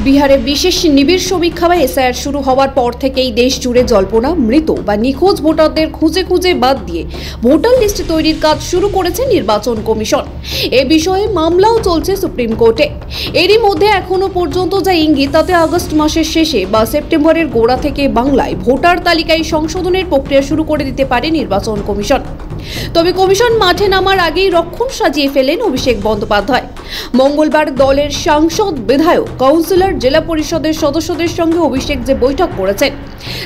বিহারে বিশেষ নিবিড় সমীক্ষা বা এসআইআর শুরু হওয়ার পর থেকেই দেশ জুড়ে জল্পনা মৃত বা নিখোঁজ ভোটারদের খুঁজে খুঁজে বাদ দিয়ে ভোটার লিস্ট তৈরির কাজ শুরু করেছে নির্বাচন কমিশন। এ বিষয়ে মামলাও চলছে সুপ্রিম কোর্টে। এরই মধ্যে এখনো পর্যন্ত যা ইঙ্গিত তাতে আগস্ট মাসের শেষে বা সেপ্টেম্বরের গোড়া থেকে বাংলায় ভোটার তালিকায় সংশোধনের প্রক্রিয়া শুরু করে দিতে পারে নির্বাচন কমিশন। তবে কমিশন মাঠে নামার আগেই রক্ষণ সাজিয়ে ফেলেন অভিষেক বন্দ্যোপাধ্যায়। মঙ্গলবার দলের সাংসদ, বিধায়ক, কাউন্সিলর, জেলা পরিষদের সদস্যদের সঙ্গে অভিষেক যে বৈঠক করেছেন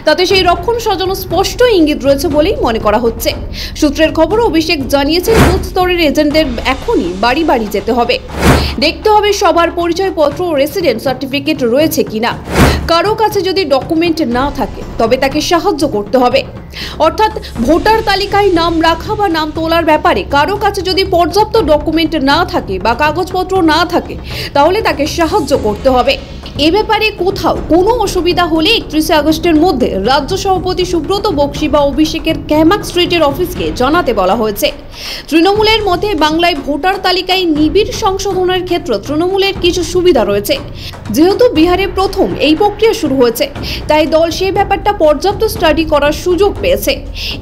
তাতে সেই রক্ষণ সাজানো স্পষ্ট ইঙ্গিত রয়েছে বলেই মনে করা হচ্ছে। সূত্রের খবর, অভিষেক জানিয়েছেন বুথ স্তরের এজেন্টদের এখনই বাড়ি বাড়ি যেতে হবে, দেখতে হবে সবার পরিচয়পত্র ও রেসিডেন্ট সার্টিফিকেট রয়েছে কিনা। কারো কাছে যদি ডকুমেন্ট না থাকে তবে তাকে সাহায্য করতে হবে। অর্থাৎ ভোটার তালিকায় নাম রাখা বা নাম তোলার ব্যাপারে কারো কাছে যদি পর্যাপ্ত ডকুমেন্ট না থাকে বা কাগজপত্র না থাকে তাহলে তাকে সাহায্য করতে হবে। এ ব্যাপারে কোথাও কোনো অসুবিধা হলে 31 আগস্টের মধ্যে রাজ্য সভাপতি সুব্রত বক্সী বা অভিষেকের ক্যামাক স্ট্রিটের অফিসকে জানাতে বলা হয়েছে। তৃণমূলের মতে বাংলায় ভোটার তালিকায় নিবিড় সংশোধনের ক্ষেত্রে তৃণমূলের কিছু সুবিধা রয়েছে। যেহেতু বিহারে প্রথম এই প্রক্রিয়া শুরু হয়েছে তাই দল সেই ব্যাপারটা পর্যাপ্ত স্টাডি করার সুযোগ পেয়েছে।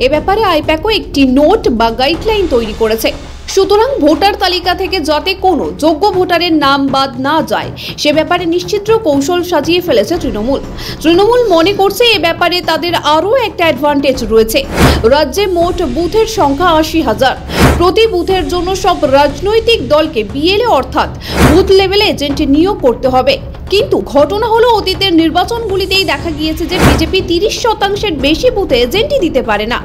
এ ব্যাপারে আইপ্যাকও একটি নোট বা গাইডলাইন তৈরি করেছে। সুতরাং ভোটার তালিকা থেকে যাতে কোনো যোগ্য ভোটারের নাম বাদ না যায় সে ব্যাপারে নিশ্চিত কৌশল সাজিয়ে ফেলেছে তৃণমূল মনে করছে এ ব্যাপারে তাদের আরও একটা অ্যাডভান্টেজ রয়েছে। রাজ্যে মোট বুথের সংখ্যা 80,000। প্রতি বুথের জন্য সব রাজনৈতিক দলকে বিএলএ অর্থাৎ বুথ লেভেল এজেন্ট নিয়োগ করতে হবে। কিন্তু ঘটনা হলো অতীতের নির্বাচনগুলিতেই দেখা গিয়েছে যে বিজেপি 30% বেশি বুথে এজেন্টই দিতে পারে না।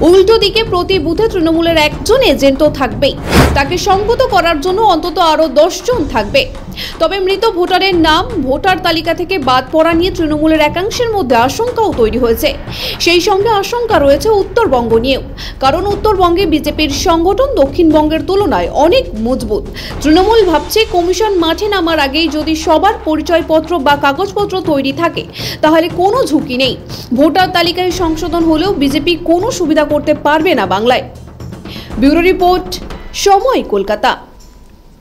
উল্টো দিকে প্রতি বুথে তৃণমূলের একজন এজেন্টও থাকবেই, তাকে সঙ্গত করার জন্য অন্তত আরও 10 জন থাকবে। তবে মৃত ভোটারের নাম ভোটার তালিকা থেকে বাদ পড়া নিয়ে তৃণমূলের একাংশের মধ্যে আশঙ্কাও তৈরি হয়েছে। সেই সঙ্গে আশঙ্কা রয়েছে উত্তরবঙ্গ নিয়েও, কারণ উত্তরবঙ্গে বিজেপির সংগঠন দক্ষিণবঙ্গের তুলনায় অনেক মজবুত। তৃণমূল ভাবছে কমিশন মাঠে নামার আগেই যদি সবার পরিচয়পত্র বা কাগজপত্র তৈরি থাকে তাহলে কোনো ঝুঁকি নেই। ভোটার তালিকায় সংশোধন হলেও বিজেপি কোনো সুবিধা করতে পারবে না বাংলায়। ব্যুরো রিপোর্ট, সময়, কলকাতা।